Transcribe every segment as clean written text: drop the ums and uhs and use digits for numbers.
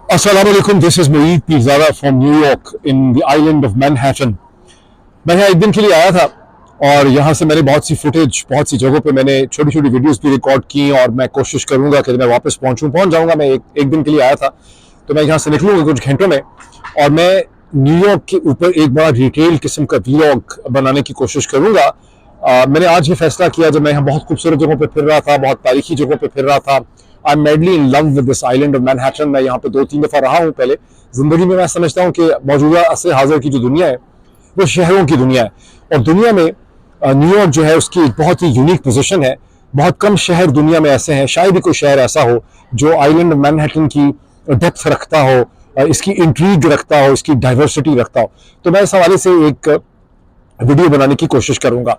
Assalamu alaikum. This is Moeed Pirzada from New York in the island of Manhattan. मैं यहाँ एक दिन के लिए आया था और यहाँ से मैंने बहुत सी फुटेज, बहुत सी जगहों पे मैंने छोटी छोटी वीडियोस भी रिकॉर्ड की और मैं कोशिश करूँगा कि मैं वापस पहुँच जाऊँगा। मैं एक दिन के लिए आया था तो मैं यहाँ से निकलूँगा कुछ घंटों में और मैं न्यूयॉर्क के ऊपर एक बड़ा डिटेल किस्म का व्लॉग बनाने की कोशिश करूँगा। मैंने आज ये फैसला किया जब मैं यहाँ बहुत खूबसूरत जगहों पे फिर रहा था, बहुत तारीखी जगहों पे फिर रहा था। I am madly in love with this island of Manhattan. मैं यहाँ पे 2-3 दफ़ा रहा हूँ पहले ज़िंदगी में। मैं समझता हूँ कि मौजूदा असर हाज़िर की जो दुनिया है वो शहरों की दुनिया है और दुनिया में न्यूयॉर्क जो है उसकी एक बहुत ही यूनिक पोजीशन है। बहुत कम शहर दुनिया में ऐसे हैं, शायद ही कोई शहर ऐसा हो जो आइलैंड ऑफ मैनहट्टन की डेप्थ रखता हो, इसकी इंट्रीग रखता हो, इसकी डाइवर्सिटी रखता हो। तो मैं इस हवाले से एक वीडियो बनाने की कोशिश करूँगा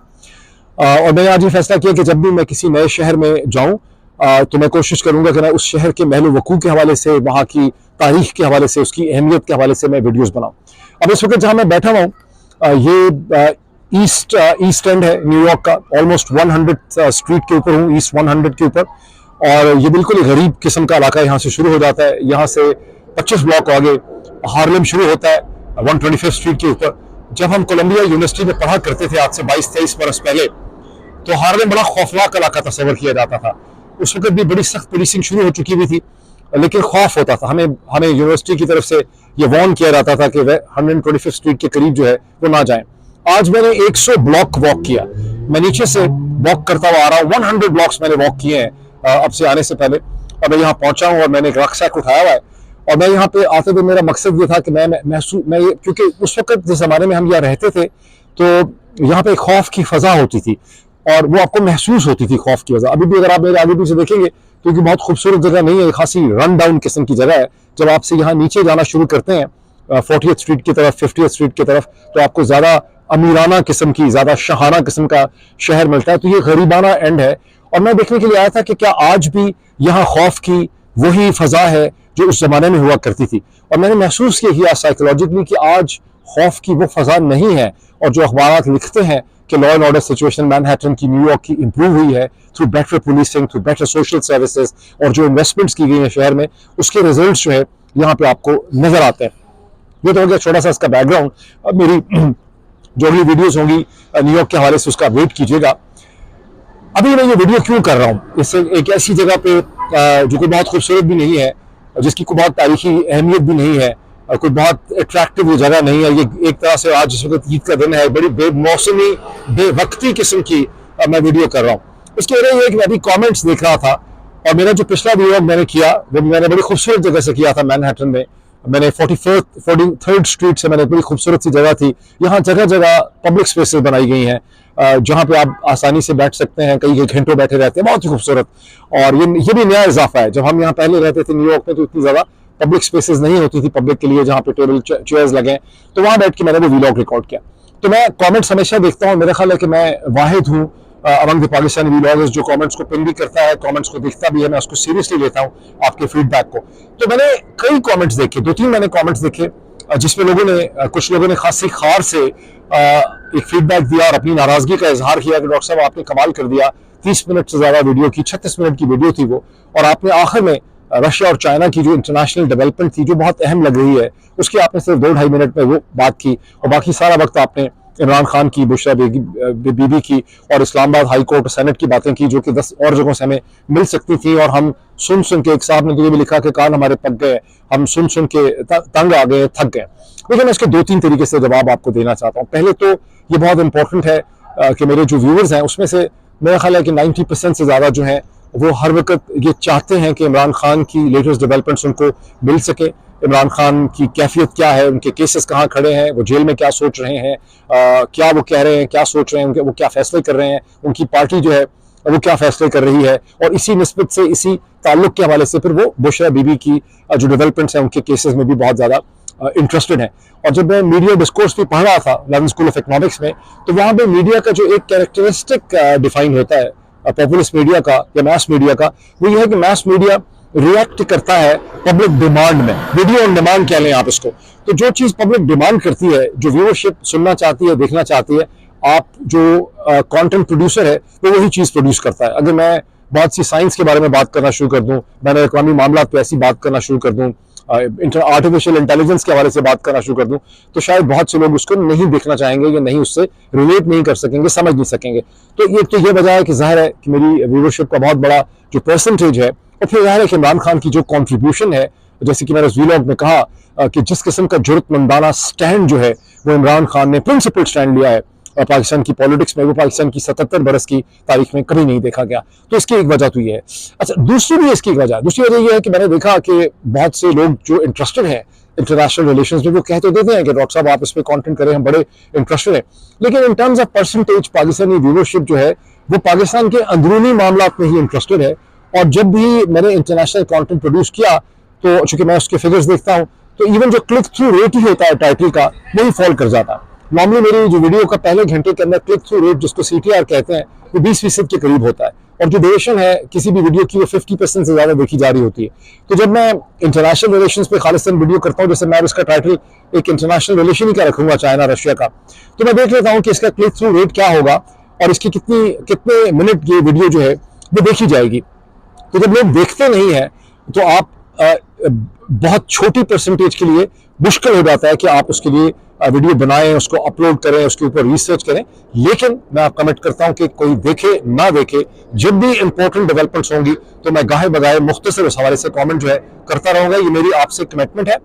और मैंने आज ये फैसला किया कि जब भी मैं किसी नए शहर में जाऊँ तो मैं कोशिश करूँगा कि मैं उस शहर के महल वकूफ़ के हवाले से, वहाँ की तारीख के हवाले से, उसकी अहमियत के हवाले से मैं वीडियोज़ बनाऊँ। अब इस वक्त जहाँ मैं बैठा हुआ हूँ ये ईस्ट एंड है न्यूयॉर्क का। ऑलमोस्ट 100 स्ट्रीट के ऊपर हूँ, ईस्ट 100 के ऊपर। और ये बिल्कुल ही गरीब किस्म का इलाका यहाँ से शुरू हो जाता है। यहाँ से 25 ब्लॉक आगे हार्लेम शुरू होता है 125 स्ट्रीट के ऊपर। जब हम कोलंबिया यूनिवर्सिटी में पढ़ा करते थे आज से 22-23 बरस पहले, तो हार्लेम बड़ा खौफनाक इलाका तस्वर किया जाता था। उस वक्त भी बड़ी सख्त पुलिसिंग शुरू हो चुकी हुई थी, लेकिन खौफ होता था। हमें यूनिवर्सिटी की तरफ से ये वार्न किया जाता था कि वह 125 स्ट्रीट के करीब जो है वो ना जाएं। आज मैंने 100 ब्लॉक वॉक किया। मैं नीचे से वॉक करता हुआ आ रहा हूँ। 100 ब्लॉक्स मैंने वॉक किए हैं अब से आने से पहले, और मैं यहाँ पहुंचा हूँ और मैंने एक रक्सैक उठाया हुआ है। और मैं यहाँ पे आते हुए मेरा मकसद ये था कि मैं क्योंकि उस वक्त जिस ज़माने में हम यहाँ रहते थे तो यहाँ पे खौफ की फ़ज़ा होती थी और वो आपको महसूस होती थी, खौफ की वजह। अभी भी अगर आप मेरे आगे पीछे देखेंगे तो ये बहुत खूबसूरत जगह नहीं है, खासी रन डाउन किस्म की जगह है। जब आपसे यहाँ नीचे जाना शुरू करते हैं 40th स्ट्रीट की तरफ, 50th स्ट्रीट की तरफ, तो आपको ज़्यादा अमीराना किस्म की, ज़्यादा शहाना किस्म का शहर मिलता है। तो ये गरीबाना एंड है। और मैं देखने के लिए आया था कि क्या आज भी यहाँ खौफ की वही फ़ज़ा है जो उस ज़माने में हुआ करती थी। और मैंने महसूस किया साइकोलॉजिकली कि आज खौफ की वो फ़ज़ा नहीं है। और जो अखबार लिखते हैं कि law and order situation Manhattan की, न्यूयॉर्क की इंप्रूव हुई है through better policing, through better social services, और जो इन्वेस्टमेंट्स की गई हैं शहर में, उसके रिजल्ट्स जो है यहाँ पे आपको नजर आते हैं। ये तो हो गया छोटा सा इसका बैकग्राउंड। अब मेरी जो अगली वीडियोस होंगी न्यूयॉर्क के हवाले से उसका वेट कीजिएगा। अभी मैं ये वीडियो क्यों कर रहा हूँ, इससे एक ऐसी जगह पे जो कोई बहुत खूबसूरत भी नहीं है, जिसकी कोई बहुत तारीखी अहमियत भी नहीं है, कोई बहुत अट्रैक्टिव जगह नहीं है। ये एक तरह से आज इस वक्त ईद का दिन है, बड़ी बेमौसमी, बेवक्ती किस्म की मैं वीडियो कर रहा हूँ। उसकी वजह यह है कि मैं अभी कमेंट्स देख रहा था और मेरा जो पिछला वीडियो मैंने किया वो मैंने बड़ी खूबसूरत जगह से किया था मैनहट्टन में। मैंने 43rd स्ट्रीट से, मैंने बड़ी खूबसूरत सी जगह थी। यहाँ जगह जगह पब्लिक स्पेसेस बनाई गई हैं जहाँ पे आप आसानी से बैठ सकते हैं, कई घंटों बैठे रहते हैं, बहुत ही खूबसूरत। और ये भी नया इजाफा है। जब हम यहाँ पहले रहते थे न्यूयॉर्क में तो इतनी ज़्यादा पब्लिक स्पेसेस नहीं होती थी पब्लिक के लिए जहाँ पे टेबल चेयर्स लगे, तो वहाँ बैठ के मैंने वो व्लॉग रिकॉर्ड किया। तो मैं कमेंट्स हमेशा देखता हूँ। मेरा ख्याल है कि मैं वाहिद हूँ अमंग द पाकिस्तानी व्लॉगर्स जो कमेंट्स को पिन भी करता है, कमेंट्स को देखता भी है। मैं उसको सीरियसली लेता हूँ, आपके फीडबैक को। तो मैंने कई कमेंट्स देखे, 2-3 मैंने कमेंट्स देखे जिसमें कुछ लोगों ने खासी खार से एक फीडबैक दिया और अपनी नाराजगी का इजहार किया कि डॉक्टर साहब आपने कमाल कर दिया, 30 मिनट से ज्यादा वीडियो की, 36 मिनट की वीडियो थी वो, और आपने आखिर में रशिया और चाइना की जो इंटरनेशनल डेवलपमेंट थी जो बहुत अहम लग रही है उसकी आपने सिर्फ 2-2.5 मिनट में वो बात की, और बाकी सारा वक्त आपने इमरान खान की, बुशरा बीबी की और इस्लामाबाद हाई कोर्ट और सेनेट की बातें की, जो कि 10 और जगहों से हमें मिल सकती थी। और हम सुन के, एक साहब ने तो ये भी लिखा कि कान हमारे पक गए, हम सुन के तंग आ गए, थक गए। लेकिन मैं इसके 2-3 तरीके से जवाब आपको देना चाहता हूँ। पहले तो ये बहुत इंपॉर्टेंट है कि मेरे जो व्यूअर्स हैं उसमें से मेरा ख्याल है कि 90% से ज़्यादा जो हैं वो हर वक्त ये चाहते हैं कि इमरान खान की लेटेस्ट डेवलपमेंट्स उनको मिल सके। इमरान खान की कैफियत क्या है, उनके केसेस कहाँ खड़े हैं, वो जेल में क्या सोच रहे हैं, क्या वो कह रहे हैं, क्या सोच रहे हैं, वो क्या फैसले कर रहे हैं, उनकी पार्टी जो है वो क्या फैसले कर रही है। और इसी निस्बत से, इसी ताल्लुक के हवाले से फिर वो बुशरा बीबी की जो डेवलपमेंट्स हैं उनके केसेस में भी बहुत ज़्यादा इंटरेस्टेड है। और जब मैं मीडिया डिस्कोर्स भी पढ़ रहा था लंदन स्कूल ऑफ इकोनॉमिक्स में, तो वहाँ पे मीडिया का जो एक कैरेक्टरिस्टिक डिफाइन होता है पॉपुलिस्ट मीडिया का या मैस मीडिया का, वो ये है कि मैस मीडिया रिएक्ट करता है पब्लिक डिमांड में। वीडियो ऑन डिमांड कह लें आप इसको। तो जो चीज़ पब्लिक डिमांड करती है, जो व्यूअरशिप सुनना चाहती है, देखना चाहती है, आप जो कंटेंट प्रोड्यूसर है वो वही चीज़ प्रोड्यूस करता है। अगर मैं बहुत सी साइंस के बारे में बात करना शुरू कर दूं, मैंने इकॉनमी मामला पे ऐसी बात करना शुरू कर दूं, आर्टिफिशियल इंटेलिजेंस के हवाले से बात करना शुरू कर दूं, तो शायद बहुत से लोग उसको नहीं देखना चाहेंगे या नहीं, उससे रिलेट नहीं कर सकेंगे, समझ नहीं सकेंगे। तो ये वजह है कि जाहिर है कि मेरी व्यूअरशिप का बहुत बड़ा जो परसेंटेज है, और फिर जाहिर है कि इमरान खान की जो कॉन्ट्रीब्यूशन है, जैसे कि मैंने उस व्लॉग में कहा कि जिस किस्म का जुर्रतमंदाना स्टैंड जो है वो इमरान खान ने प्रिंसिपल स्टैंड लिया है पाकिस्तान की पॉलिटिक्स में, वो पाकिस्तान की 77 बरस की तारीख में कभी नहीं देखा गया। तो इसकी एक वजह तो ये है। अच्छा, दूसरी इसकी वजह ये है कि मैंने देखा कि बहुत से लोग जो इंटरेस्टेड हैं इंटरनेशनल रिलेशंस में, वो कह तो देते हैं कि डॉक्टर साहब आप इस पर कंटेंट करें, हम बड़े इंटरेस्टेड हैं, लेकिन in terms of percentage Pakistani viewership जो है वो पाकिस्तान के अंदरूनी मामला में ही इंटरेस्टेड है। और जब भी मैंने इंटरनेशनल कंटेंट प्रोड्यूस किया, तो चूंकि मैं उसके फिगर्स देखता हूँ, तो इवन जो क्लिक थ्रू रेट ही होता है टाइटल का, वही फॉल कर जाता है। नॉर्मली मेरी जो वीडियो का पहले घंटे के अंदर क्लिक थ्रू रेट, जिसको CTR कहते हैं, वो 20% के करीब होता है, और जो ड्यूरेशन है किसी भी वीडियो की वो 50% से ज्यादा देखी जा रही होती है। तो जब मैं इंटरनेशनल रिलेशंस पे खालिस्तान वीडियो करता हूँ, जैसे मैं इसका टाइटल एक इंटरनेशनल रिलेशन ही क्या रखूंगा, चाइना रशिया का, तो मैं देख लेता हूँ कि इसका क्लिक थ्रू रेट क्या होगा और इसकी कितने मिनट की वीडियो जो है वो देखी जाएगी। तो जब लोग देखते नहीं है, तो आप बहुत छोटी परसेंटेज के लिए मुश्किल हो जाता है कि आप उसके लिए वीडियो बनाएं, उसको अपलोड करें, उसके ऊपर रिसर्च करें। लेकिन मैं आप कमेंट करता हूं कि कोई देखे ना देखे, जब भी इंपॉर्टेंट डेवलपमेंट्स होंगी तो मैं गाहे बगाए मुख्तसर उस हवाले से कमेंट जो है करता रहूंगा। ये मेरी आपसे कमिटमेंट है।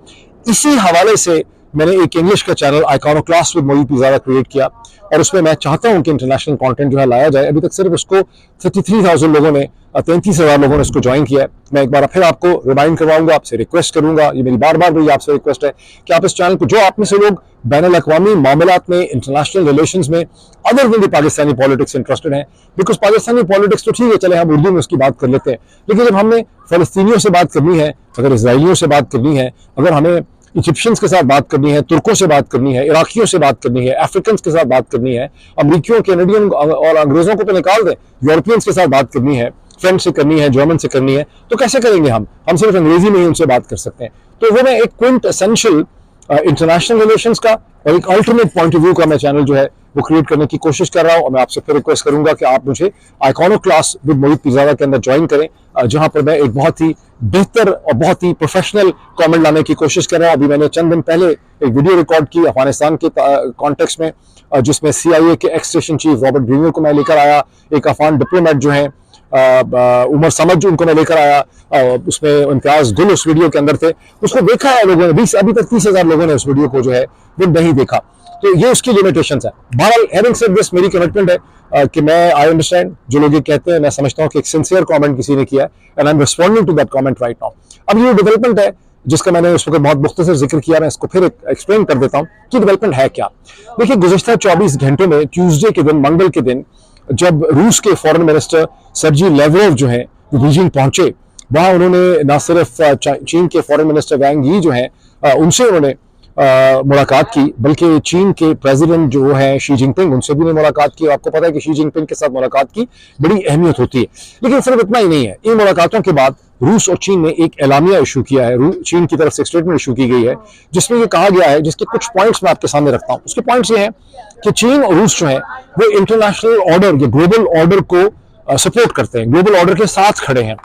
इसी हवाले से मैंने एक इंग्लिश का channel iconoclast with Moeed Pirzada create किया, और उसमें मैं चाहता हूं कि इंटरनेशनल कंटेंट जो है लाया जाए। अभी तक सिर्फ उसको 33,000 लोगों ने 33,000 लोगों ने इसको ज्वाइन किया है। मैं एक बार फिर आपको रिमाइंड करवाऊंगा, आपसे रिक्वेस्ट करूंगा, ये मेरी बार बार आपसे रिक्वेस्ट है कि आप इस चैनल को, जो आप में से लोग बैनुल अक़वामी मामलात में, इंटरनेशनल रिलेशंस में, other than Pakistani politics interested हैं, बिकॉज पाकिस्तानी पॉलिटिक्स तो ठीक है, चले हम उर्दू में उसकी बात कर लेते हैं, लेकिन जब हमने फ़लस्तीनियों से बात करनी है, अगर इसराइलियों से बात करनी है, अगर हमें इजिप्शियंस के साथ बात करनी है, तुर्कों से बात करनी है, इराकियों से बात करनी है, अफ्रीकन के साथ बात करनी है, अमरीकियों, कैनेडियन और अंग्रेजों को तो निकाल दें, यूरोपियंस के साथ बात करनी है, फ्रेंच से करनी है, जर्मन से करनी है, तो कैसे करेंगे हम सिर्फ अंग्रेजी में ही उनसे बात कर सकते हैं। तो वो मैं एक क्विंट एसेंशियल इंटरनेशनल रिलेशंस का और एक अल्टरनेट पॉइंट ऑफ व्यू का मैं चैनल जो है वो क्रिएट करने की कोशिश कर रहा हूं। और मैं आपसे फिर रिक्वेस्ट करूंगा कि आप मुझे आइकॉनोक्लास्ट विद मोईद पीरजादा के अंदर ज्वाइन करें, जहां पर मैं एक बहुत ही बेहतर और बहुत ही प्रोफेशनल कमेंट लाने की कोशिश कर रहा हूं। अभी मैंने चंद दिन पहले एक वीडियो रिकॉर्ड की अफगानिस्तान के कॉन्टेक्स्ट में, जिसमें CIA के एक्स स्टेशन चीफ रॉबर्ट ग्रीनियर को मैं लेकर आया, एक अफगान डिप्लोमेट जो है उमर समझ उनको मैं लेकर आया, उसमें इम्तियाज गुल उस वीडियो के अंदर थे, उसको देखा है लोगों ने, 20 अभी तक 30,000 लोगों ने उस वीडियो को जो है वो नहीं देखा। तो ये उसकी लिमिटेशंस है। बहरहाल हैविंग सेड दिस, मेरी कमिटमेंट है कि मैं आई अंडरस्टैंड जो लोग ये कहते हैं, मैं समझता हूँ कि एक सिंसियर कमेंट किसी ने किया है, and I am responding to that comment right now. अब ये डेवलपमेंट है जिसका मैंने उस वक्त बहुत मुख्तसर जिक्र किया, मैं इसको फिर एक्सप्लेन कर देता हूँ कि डेवलपमेंट है क्या। देखिए, गुज़िश्ता 24 घंटों में ट्यूसडे के दिन, मंगल के दिन, जब रूस के फॉरेन मिनिस्टर सर्जी लेवरोव जो है बीजिंग पहुंचे, वहां उन्होंने न सिर्फ चीन के फॉरेन मिनिस्टर वांग यी जो है उनसे उन्होंने मुलाकात की, बल्कि चीन के प्रेसिडेंट जो है शी जिनपिंग, उनसे भी मुलाकात की। आपको पता है कि शी जिनपिंग के साथ मुलाकात की बड़ी अहमियत होती है। लेकिन सिर्फ इतना ही नहीं है, इन मुलाकातों के बाद रूस और चीन ने एक एलामिया इशू किया है, चीन की तरफ से स्टेटमेंट इशू की गई है, जिसमें ये कहा गया है, जिसके कुछ पॉइंट्स मैं आपके सामने रखता हूँ। उसके पॉइंट्स ये हैं कि चीन और रूस जो है वो इंटरनेशनल ऑर्डर या ग्लोबल ऑर्डर को सपोर्ट करते हैं, ग्लोबल ऑर्डर के साथ खड़े हैं।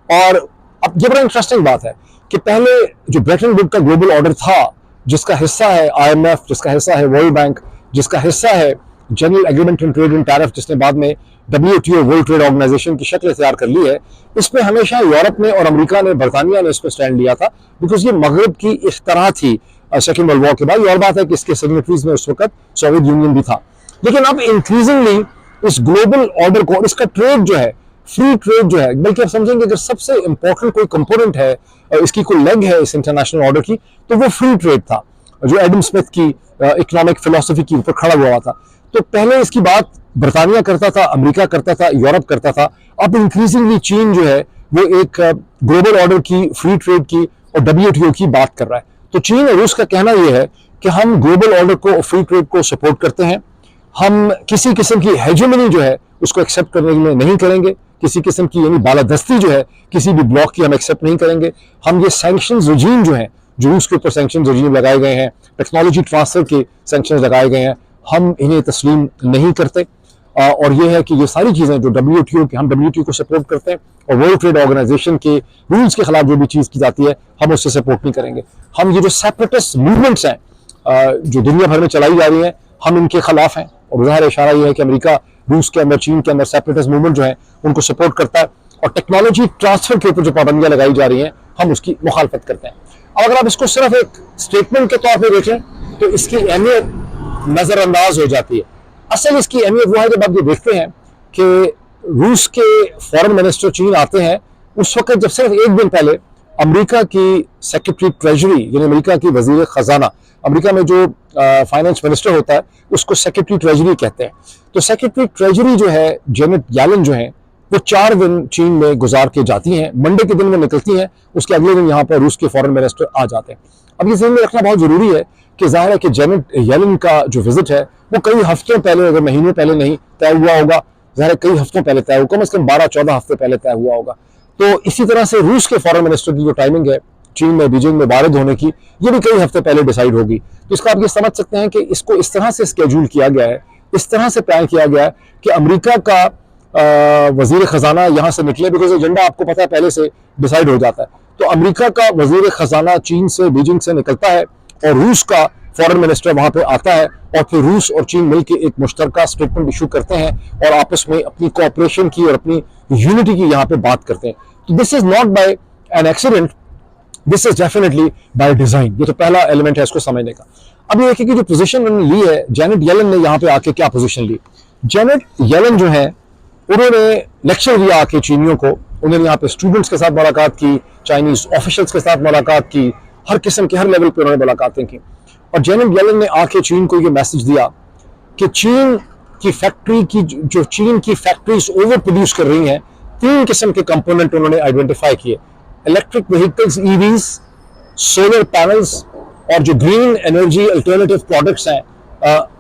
और अब ये बड़ा इंटरेस्टिंग बात है कि पहले जो ब्रेटन वुड का ग्लोबल ऑर्डर था, जिसका हिस्सा है IMF, जिसका हिस्सा है वर्ल्ड बैंक, जिसका हिस्सा है general agreement in trade and tariff, जिसने बाद में WTO वर्ल्ड ट्रेड ऑर्गेनाइजेशन की शक्ल इख्तियार कर ली है, इसमें हमेशा यूरोप ने और अमेरिका ने, बरतानिया ने इस पर स्टैंड लिया था, बिकॉज ये मगरब की इख्तरा थी सेकेंड वर्ल्ड वॉर के बाद। और बात है कि इसके सिग्नेटरीज में उस वक्त सोवियत यूनियन भी था। लेकिन अब इंक्रीजिंगली इस ग्लोबल ऑर्डर को, और इसका ट्रेड जो है, फ्री ट्रेड जो है, बल्कि आप समझेंगे अगर सबसे इंपॉर्टेंट कोई कंपोनेंट है, इसकी कोई लेग है इस इंटरनेशनल ऑर्डर की, तो वो फ्री ट्रेड था, जो एडम स्मिथ की इकोनॉमिक फिलॉसफी के ऊपर खड़ा हुआ था। तो पहले इसकी बात बरतानिया करता था, अमेरिका करता था, यूरोप करता था। अब इंक्रीजिंगली चीन जो है वो एक ग्लोबल ऑर्डर की, फ्री ट्रेड की और WTO की बात कर रहा है। तो चीन और रूस का कहना यह है कि हम ग्लोबल ऑर्डर को और फ्री ट्रेड को सपोर्ट करते हैं, हम किसी किस्म की हेजेमनी जो है उसको एक्सेप्ट करने के लिए नहीं करेंगे, किसी किस्म की यानी बालादस्ती जो है किसी भी ब्लॉक की हम एक्सेप्ट नहीं करेंगे। हम ये सैंक्शंस रजीम जो है, जो रूस के ऊपर सैंक्शंस रजीम लगाए गए हैं, टेक्नोलॉजी ट्रांसफर के सैंक्शंस लगाए गए हैं, हम इन्हें तस्लीम नहीं करते। और ये है कि ये सारी चीज़ें जो WTO की, हम WTO को सपोर्ट करते हैं और वर्ल्ड ट्रेड ऑर्गेनाइजेशन के रूल्स के खिलाफ जो भी चीज़ की जाती है हम उससे सपोर्ट नहीं करेंगे। हम ये जो सेपरेटिस्ट मूवमेंट्स हैं जो दुनिया भर में चलाई जा रही हैं, हम इनके खिलाफ हैं। और ज़ाहिर इशारा ये है कि अमेरिका रूस के अंदर, चीन के अंदर सेपरेटिस्ट मूवमेंट जो है उनको सपोर्ट करता है और टेक्नोलॉजी ट्रांसफर के ऊपर जो पाबंदियां लगाई जा रही हैं हम उसकी मुखालफत करते हैं। अब अगर आप इसको सिर्फ एक स्टेटमेंट के तौर पर देखें तो इसकी अहमियत नज़रअंदाज हो जाती है। असल इसकी अहमियत वो है जब आप ये देखते हैं कि रूस के फॉरेन मिनिस्टर चीन आते हैं, उस वक्त जब सिर्फ एक दिन पहले अमेरिका की सेक्रेटरी ट्रेजरी यानी अमेरिका की वजीर खजाना, अमेरिका में जो फाइनेंस मिनिस्टर होता है उसको सेक्रेटरी ट्रेजरी कहते हैं। तो सेक्रेटरी ट्रेजरी जो है जेनेट येलन जो है वो 4 दिन चीन में गुजार के जाती हैं, मंडे के दिन में निकलती हैं, उसके अगले दिन यहाँ पर रूस के फॉरेन मिनिस्टर आ जाते हैं। अब ये ध्यान में रखना बहुत जरूरी है कि जाहिर है कि जेनेट येलन का जो विजिट है वो कई हफ्तों पहले, अगर महीनों पहले नहीं तय हुआ होगा, जाहिर है कई हफ्तों पहले तय होगा, कम से कम 12-14 हफ्ते पहले तय हुआ होगा। तो इसी तरह से रूस के फॉरेन मिनिस्टर की जो टाइमिंग है चीन में, बीजिंग में वारिद होने की, ये भी कई हफ्ते पहले डिसाइड होगी। तो इसका आप ये समझ सकते हैं कि इसको इस तरह से स्केड्यूल किया गया है, इस तरह से प्लान किया गया है कि अमेरिका का वजीर खजाना यहाँ से निकले, बिकॉज एजेंडा आपको पता है पहले से डिसाइड हो जाता है। तो अमेरिका का वजीर खजाना चीन से, बीजिंग से निकलता है और रूस का फॉरेन मिनिस्टर वहां पे आता है और फिर रूस और चीन मिलकर एक मुश्तरका स्टेटमेंट इशू करते हैं और आपस में अपनी कोऑपरेशन की और अपनी यूनिटी की यहाँ पे बात करते हैं। तो this is not by an accident, this is definitely by design. ये तो पहला एलिमेंट है इसको समझने का। अब ये देखिए कि जो पोजीशन उन्होंने ली है, जेनेट येलन ने यहाँ पे आके क्या पोजीशन ली। जेनेट येलन जो है उन्होंने लेक्चर दिया आके चीनियों को, उन्होंने यहाँ पे स्टूडेंट्स के साथ मुलाकात की, चाइनीज ऑफिशियल्स के साथ मुलाकात की, हर किस्म के हर लेवल पे उन्होंने मुलाकातें की। और जेनेट येलन ने आके चीन को ये मैसेज दिया कि चीन की फैक्ट्री की जो चीन की फैक्ट्रीज ओवर प्रोड्यूस कर रही हैं, 3 किस्म के कंपोनेंट उन्होंने आइडेंटिफाई किए, electric vehicles, EVs, solar panels और जो ग्रीन एनर्जी अल्टरनेटिव प्रोडक्ट्स हैं।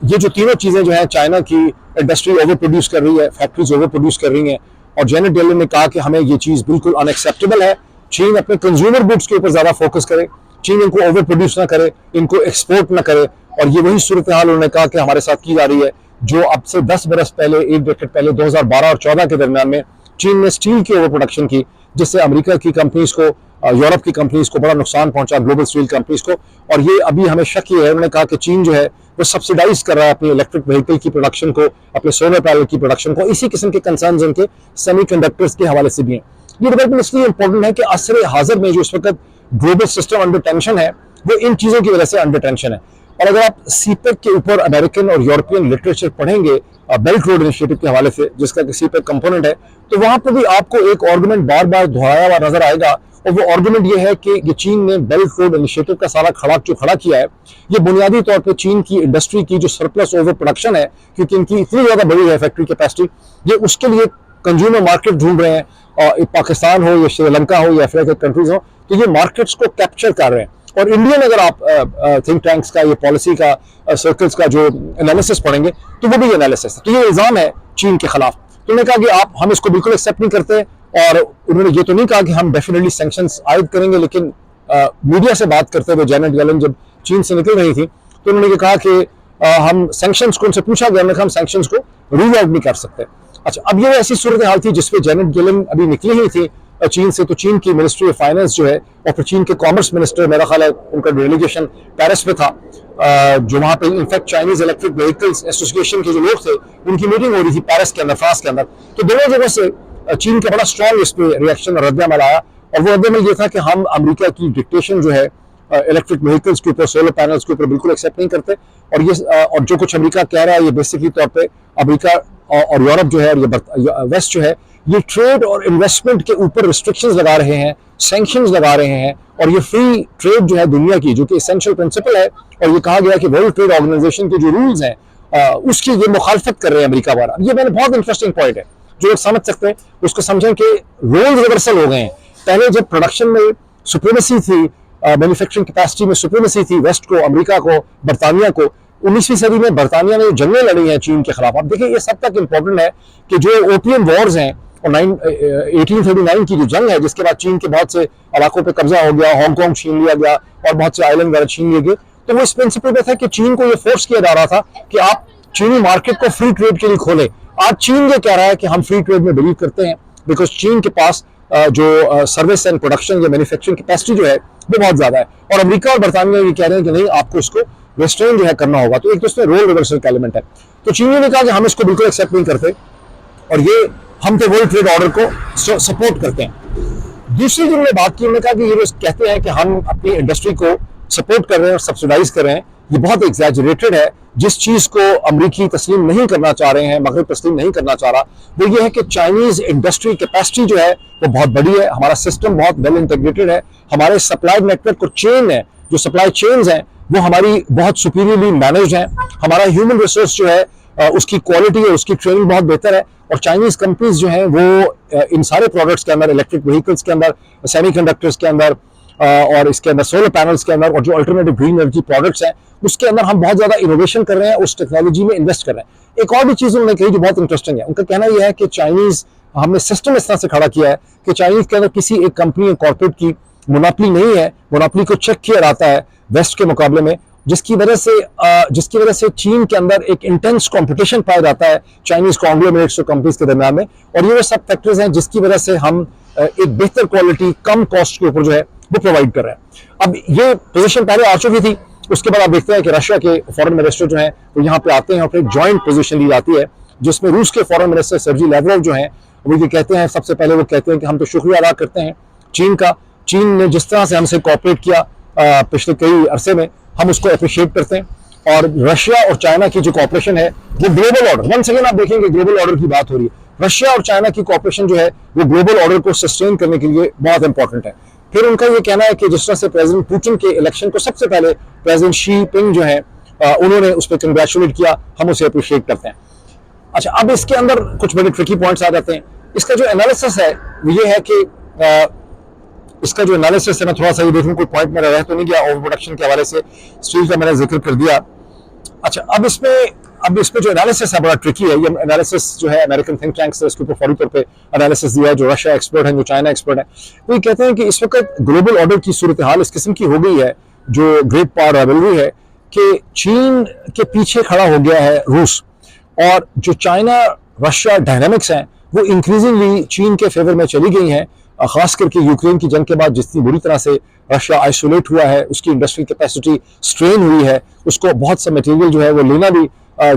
ये जो तीनों चीजें जो है चाइना की इंडस्ट्री ओवर प्रोड्यूस कर रही है, फैक्ट्रीज ओवर प्रोड्यूस कर रही हैं। और जेनेट येलन ने कहा कि हमें ये चीज बिल्कुल अनएक्सेप्टेबल है, चीन अपने कंज्यूमर गुड्स के ऊपर ज्यादा फोकस करे, चीन इनको ओवर प्रोड्यूस ना करे, इनको एक्सपोर्ट ना करे। और ये वही सूरत हाल उन्होंने कहा कि हमारे साथ की जा रही है जो अब से 10 बरस पहले, एक डेकेड पहले 2012 और 14 के दरमियान में चीन ने स्टील की ओवर प्रोडक्शन की, जिससे अमेरिका की कंपनीज को, यूरोप की कंपनीज को बड़ा नुकसान पहुंचा, ग्लोबल स्टील कंपनीज को। और ये अभी हमें शक ये है, उन्होंने कहा कि चीन जो है वो सब्सिडाइज कर रहा है अपनी इलेक्ट्रिक व्हीकल की प्रोडक्शन को, अपने सोलर पैनल की प्रोडक्शन को। इसी किस्म के कंसर्न्स उनके सेमीकंडक्टर्स के हवाले से भी हैं। ये डेवलपमेंट इसलिए इंपॉर्टेंट है कि असर हाजिर में जो इस वक्त ग्लोबल सिस्टम अंडर टेंशन है वो इन चीजों की वजह से अंडर टेंशन है। और अगर आप सीपेक के ऊपर अमेरिकन और यूरोपियन लिटरेचर पढ़ेंगे बेल्ट रोड इनिशिएटिव के हवाले से, जिसका कि सीपेक कंपोनेंट है, तो वहां पर भी आपको एक आर्गुमेंट बार बार दोहराया हुआ नजर आएगा। और वो आर्गुमेंट ये है कि ये चीन ने बेल्ट रोड इनिशिएटिव का सारा खड़ा किया है, ये बुनियादी तौर पे चीन की इंडस्ट्री की जो सरप्लस ओवर प्रोडक्शन है, क्योंकि इनकी इतनी ज्यादा बड़ी है फैक्ट्री कैपेसिटी, ये उसके लिए कंज्यूमर मार्केट ढूंढ रहे हैं। और पाकिस्तान हो या श्रीलंका हो या अफ्रीका के कंट्रीज हो, तो ये मार्केट्स को कैप्चर कर रहे हैं। और इंडियन अगर आप थिंक टैंक्स का, ये पॉलिसी का, सर्कल्स का जो एनालिसिस पढ़ेंगे तो वो भी एनालिसिस है। तो ये इल्जाम है चीन के खिलाफ। तो उन्होंने कहा कि हम इसको बिल्कुल एक्सेप्ट नहीं करते। और उन्होंने ये तो नहीं कहा कि हम डेफिनेटली सैंक्शंस आयद करेंगे, लेकिन मीडिया से बात करते हुए जेनेट येलन जब चीन से निकल रही थी तो उन्होंने ये कहा कि हम सैंक्शंस को, उनसे पूछा गया, हम सैंक्शंस को रूल आउट नहीं कर सकते। अच्छा, अब ये ऐसी सूरत हाल थी जिसपे जेनेट येलन अभी निकली ही थी चीन से, तो चीन की मिनिस्ट्री ऑफ फाइनेंस जो है और फिर चीन के कॉमर्स मिनिस्टर, मेरा ख्याल है उनका डेलीगेशन पेरिस में था, जो वहाँ पे in fact Chinese electric vehicles association के जो लोग थे उनकी मीटिंग हो रही थी पेरिस के अंदर, फ्रांस के अंदर। तो दोनों जगह से चीन का बड़ा स्ट्रॉन्ग इस पे रिएक्शन और रद्दअमल आया। और वो रद्दअमल ये था कि हम अमेरिका की डिक्टेशन जो है इलेक्ट्रिक व्हीकल्स के ऊपर, सोलर पैनल्स के ऊपर बिल्कुल एक्सेप्ट नहीं करते। और जो कुछ अमेरिका कह रहा है ये बेसिकली तौर पर अमेरिका और यूरोप जो है और ये वेस्ट जो है ये ट्रेड और इन्वेस्टमेंट के ऊपर रिस्ट्रिक्शंस लगा रहे हैं, सैंक्शंस लगा रहे हैं। और ये फ्री ट्रेड जो है दुनिया की, जो कि एसेंशियल प्रिंसिपल है, और ये कहा गया कि वर्ल्ड ट्रेड ऑर्गेनाइजेशन के जो रूल्स हैं उसकी ये मुखालफत कर रहे हैं अमेरिका वाला। ये मैंने बहुत इंटरेस्टिंग पॉइंट है जो लोग समझ सकते हैं, उसको समझें कि रोल रिवर्सल हो गए हैं। पहले जब प्रोडक्शन में सुप्रीमेसी थी, मैन्युफैक्चरिंग कैपेसिटी में सुप्रीमेसी थी वेस्ट को, अमेरिका को, बरतानिया को, 19वीं सदी में बरतानिया ने जंगें लड़ी हैं चीन के खिलाफ। आप देखिए ये सब तक इंपॉर्टेंट है कि जो ओपियम वॉर्स हैं और 1839 की जो जंग है, जिसके बाद चीन के बहुत से इलाकों पे कब्जा हो गया, हांगकांग छीन लिया गया और बहुत से आइलैंड वगैरह छीन लिए गए, तो वो इस प्रिंसिपल पे था कि चीन को ये फोर्स किया जा रहा था कि आप चीनी मार्केट को फ्री ट्रेड के लिए खोलें, आज चीन ये कह रहा है कि हम फ्री ट्रेड में बिलीव करते हैं, बिकॉज चीन के पास जो सर्विस एंड प्रोडक्शन या मैन्युफैक्चरिंग कैपेसिटी जो है वो बहुत ज्यादा है, और अमेरिका और बरतानिया ये कह रहे हैं कि नहीं, आपको इसको रेस्ट्रेन जो है करना होगा। तो एक तो इसमें रोल रिवर्सल का एलिमेंट है। तो चीनियों ने कहा कि हम इसको बिल्कुल एक्सेप्ट नहीं करते, और ये हम तो वर्ल्ड ट्रेड ऑर्डर को सपोर्ट करते हैं। दूसरी जो उन्होंने बात की, उन्होंने कहा कि ये कहते हैं कि हम अपनी इंडस्ट्री को सपोर्ट कर रहे हैं और सब्सिडाइज कर रहे हैं, ये बहुत एग्जैजरेटेड है। जिस चीज को अमरीकी तस्लीम नहीं करना चाह रहे हैं, मगरब तस्लीम नहीं करना चाह रहा, वो ये है कि चाइनीज इंडस्ट्री कैपेसिटी जो है वो बहुत बड़ी है, हमारा सिस्टम बहुत वेल इंटीग्रेटेड है, हमारे सप्लाई नेटवर्क और चेन है, जो सप्लाई चेन्स हैं वो हमारी बहुत सुपीरियरली मैनेज हैं, हमारा ह्यूमन रिसोर्स जो है उसकी क्वालिटी और उसकी ट्रेनिंग बहुत बेहतर है। और चाइनीज कंपनीज जो हैं वो इन सारे प्रोडक्ट्स के अंदर, इलेक्ट्रिक व्हीकल्स के अंदर, सेमीकंडक्टर्स के अंदर, और इसके अंदर सोलर पैनल्स के अंदर, और जो अल्टरनेटिव ग्रीन एनर्जी प्रोडक्ट्स हैं उसके अंदर हम बहुत ज्यादा इनोवेशन कर रहे हैं, उस टेक्नोलॉजी में इन्वेस्ट कर रहे हैं। एक और भी चीज उन्होंने कही जो बहुत इंटरेस्टिंग है, उनका कहना यह है कि चाइनीज, हमने सिस्टम इस तरह से खड़ा किया है कि चाइनीज के अंदर किसी एक कंपनी या कॉर्पोरेट की मोनोपोली नहीं है, मोनोपोली को चेक किया जाता है वेस्ट के मुकाबले में, जिसकी वजह से चीन के अंदर एक इंटेंस कंपटीशन पाया जाता है चाइनीज कॉन्ग्लोमरेट्स और कंपनीज के दरमियान में, और ये वो सब फैक्टर्स हैं जिसकी वजह से हम एक बेहतर क्वालिटी कम कॉस्ट के ऊपर जो है वो प्रोवाइड कर रहे हैं। अब ये पोजीशन पहले आ चुकी थी, उसके बाद आप देखते हैं कि रशिया के फॉरेन मिनिस्टर जो हैं वो यहाँ पे आते हैं और फिर जॉइंट पोजीशन ली जाती है, जिसमें रूस के फॉरेन मिनिस्टर सर्जी लैवरोव जो हैं वो ये कहते हैं, सबसे पहले वो कहते हैं कि हम तो शुक्रिया अदा करते हैं चीन का, चीन ने जिस तरह से हमसे कोऑपरेट किया पिछले कई अरसे में, हम उसको अप्रिशिएट करते हैं। और रशिया और चाइना की जो कोऑपरेशन है वो ग्लोबल ऑर्डर, वन सेकेंड आप देखेंगे ग्लोबल ऑर्डर की बात हो रही है, रशिया और चाइना की कोऑपरेशन जो है वो ग्लोबल ऑर्डर को सस्टेन करने के लिए बहुत इंपॉर्टेंट है। फिर उनका ये कहना है कि जिस तरह से प्रेसिडेंट पुतिन के इलेक्शन को सबसे पहले प्रेसिडेंट शी पिंग जो है उन्होंने उस पर कंग्रेचुलेट किया, हम उसे अप्रिशिएट करते हैं। अच्छा, अब इसके अंदर कुछ बड़े ट्रिकी पॉइंट्स आ जाते हैं। इसका जो एनालिसिस है वो ये है कि इसका जो एनालिसिस है, मैं थोड़ा सा ये देखूं कोई पॉइंट मेरा रह तो नहीं गया, ओवर प्रोडक्शन के हवाले से स्टील का मैंने जिक्र कर दिया। अच्छा, अब इसमें जो एनालिसिस है बड़ा ट्रिकी है। ये एनालिसिस जो है अमेरिकन थिंक टैंक्स ने इसके ऊपर फौरी तौर पे एनालिसिस दिया है, जो रशिया एक्सपर्ट है, जो चाइना एक्सपर्ट है, वो ये कहते हैं कि इस वक्त ग्लोबल ऑर्डर की सूरत हाल इस किस्म की हो गई है, जो ग्रेट पावर राइवलरी है, कि चीन के पीछे खड़ा हो गया है रूस, और जो चाइना रशिया डायनामिक्स हैं वो इंक्रीजिंगली चीन के फेवर में चली गई हैं। खास करके यूक्रेन की जंग के बाद जितनी बुरी तरह से रशिया आइसोलेट हुआ है, उसकी इंडस्ट्रियल कैपेसिटी स्ट्रेन हुई है, उसको बहुत सा मटेरियल जो है वो लेना भी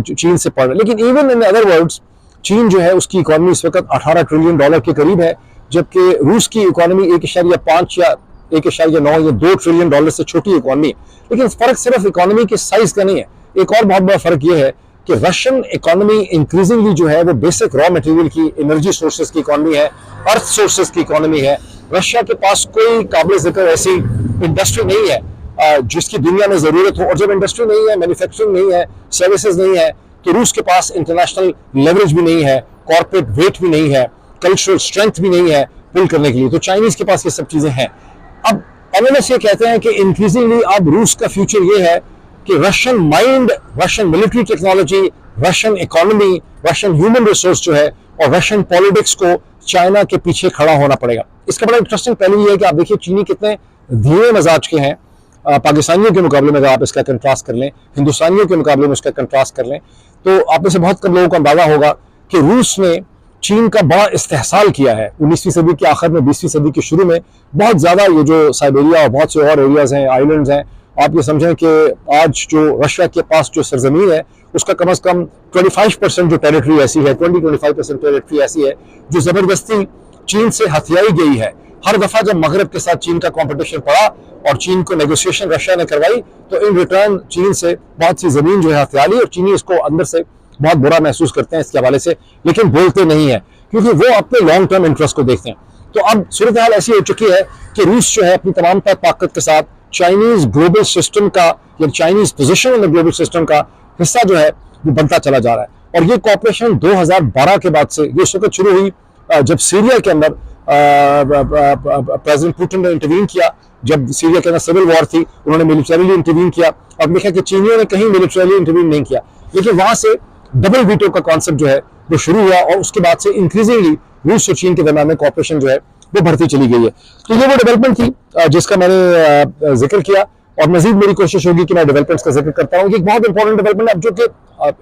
चीन से पड़ रहा है। लेकिन इवन इन अदर वर्ड्स, चीन जो है उसकी इकोनॉमी इस वक्त $18 ट्रिलियन के करीब है, जबकि रूस की इकोनॉमी 1.5 या 1.9 या $2 ट्रिलियन से छोटी इकोनॉमी। लेकिन फर्क सिर्फ इकोनॉमी के साइज का नहीं है, एक और बहुत बड़ा फर्क यह है कि रशियन इकोनॉमी इंक्रीजिंगली जो है वो बेसिक रॉ मटेरियल की, एनर्जी सोर्सेज की इकोनॉमी है, अर्थ सोर्सेज की इकोनॉमी है। रशिया के पास कोई काबिल जिक्र ऐसी इंडस्ट्री नहीं है जिसकी दुनिया में जरूरत हो, और जब इंडस्ट्री नहीं है, मैन्युफैक्चरिंग नहीं है, सर्विसेज नहीं है, तो रूस के पास इंटरनेशनल लेवरेज भी नहीं है, कॉर्पोरेट वेट भी नहीं है, कल्चरल स्ट्रेंथ भी नहीं है पुल करने के लिए। तो चाइनीज के पास ये सब चीजें हैं। अब एनालिस्ट ये कहते हैं कि इंक्रीजिंगली अब रूस का फ्यूचर ये है कि Russian mind, Russian military technology, Russian economy, Russian human resource जो है, और रशियन पॉलिटिक्स को चाइना के पीछे खड़ा होना पड़ेगा। इसका बड़ा इंटरेस्टिंग पहलू ये है कि आप देखिए चीनी कितने धीरे मिजाज के हैं पाकिस्तानियों के मुकाबले में। अगर आप इसका कंट्रास्ट कर लें, हिंदुस्तानियों के मुकाबले में इसका कंट्रास्ट कर लें, तो आप में से बहुत कम लोगों को अंदाजा होगा कि रूस ने चीन का बड़ा इस्तेहसाल किया है 19वीं सदी के आखिर में, 20वीं सदी के शुरू में। बहुत ज्यादा ये जो साइबेरिया और बहुत से और एरियाज हैं, आइलैंड्स हैं, आप ये समझें कि आज जो रशिया के पास जो सरजमीन है उसका कम से कम 25% जो टेरिटरी ऐसी है, 20-25% टेरिटरी ऐसी है जो जबरदस्ती चीन से हथियाई गई है। हर दफा जब मगरब के साथ चीन का कंपटीशन पड़ा और चीन को नेगोशिएशन रशिया ने करवाई, तो इन रिटर्न चीन से बहुत सी जमीन जो है हथिया ली, और चीनी इसको अंदर से बहुत बुरा महसूस करते हैं इसके हवाले से, लेकिन बोलते नहीं है क्योंकि वो अपने लॉन्ग टर्म इंटरेस्ट को देखते हैं। तो अब सूरत हाल ऐसी हो चुकी है कि रूस जो है अपनी तमाम ताकत के साथ चाइनीज ग्लोबल सिस्टम का या Chinese position in the global system का हिस्सा जो है वो बनता चला जा रहा है। और ये कॉपरेशन 2012 के बाद से ये उस वक्त शुरू हुई जब सीरिया के अंदर प्रेसिडेंट पुतिन ने इंटरवीन किया, जब सीरिया के अंदर सिविल वॉर थी, उन्होंने मिलिटरीली इंटरवीन किया। और देखा कि चीनियों ने कहीं मिलिटरीली इंटरवीन नहीं किया, लेकिन वहां से डबल वीटो का कॉन्सेप्ट जो है वो शुरू हुआ, और उसके बाद से इंक्रीजिंगली रूस और चीन के दरमियान में कॉपरेशन जो है वो बढ़ती चली गई है। तो ये वो डेवलपमेंट थी जिसका मैंने जिक्र किया, और मजीद मेरी कोशिश होगी कि मैं डेवलपमेंट्स का जिक्र करता हूँ। एक बहुत इंपॉर्टेंट डेवलपमेंट है जो कि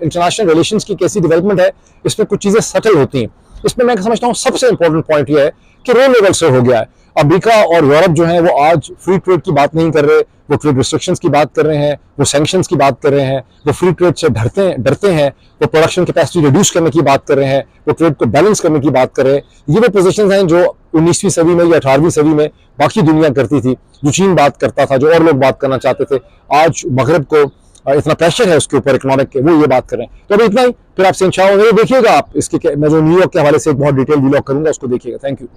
इंटरनेशनल रिलेशंस की कैसी डेवलपमेंट है, इसमें कुछ चीज़ें सटल होती हैं। इसमें मैं समझता हूँ सबसे इंपॉर्टेंट पॉइंट यह है कि रो लेवल से हो गया है। अमेरिका और यूरोप जो है वो आज फ्री ट्रेड की बात नहीं कर रहे, वो ट्रेड रिस्ट्रिक्शंस की बात कर रहे हैं, वो सैंक्शंस की बात कर रहे हैं, वो फ्री ट्रेड से डरते हैं, वो प्रोडक्शन कैपेसिटी रिड्यूस करने की बात कर रहे हैं, वो ट्रेड को बैलेंस करने की बात कर रहे हैं। ये वो पोजीशंस हैं जो 19वीं सदी में या 18वीं सदी में बाकी दुनिया करती थी, जो चीन बात करता था, जो और लोग बात करना चाहते थे। आज मगरब को इतना प्रेशर है उसके ऊपर इकोनॉमिक के, वो ये बात कर रहे हैं। तो अभी इतना ही, फिर आपसे इंशाअल्लाह देखिएगा आप इसके, मैं जो न्यूयॉर्क के हवाले से एक बहुत डिटेल व्लॉग करूंगा उसको देखिएगा। Thank you.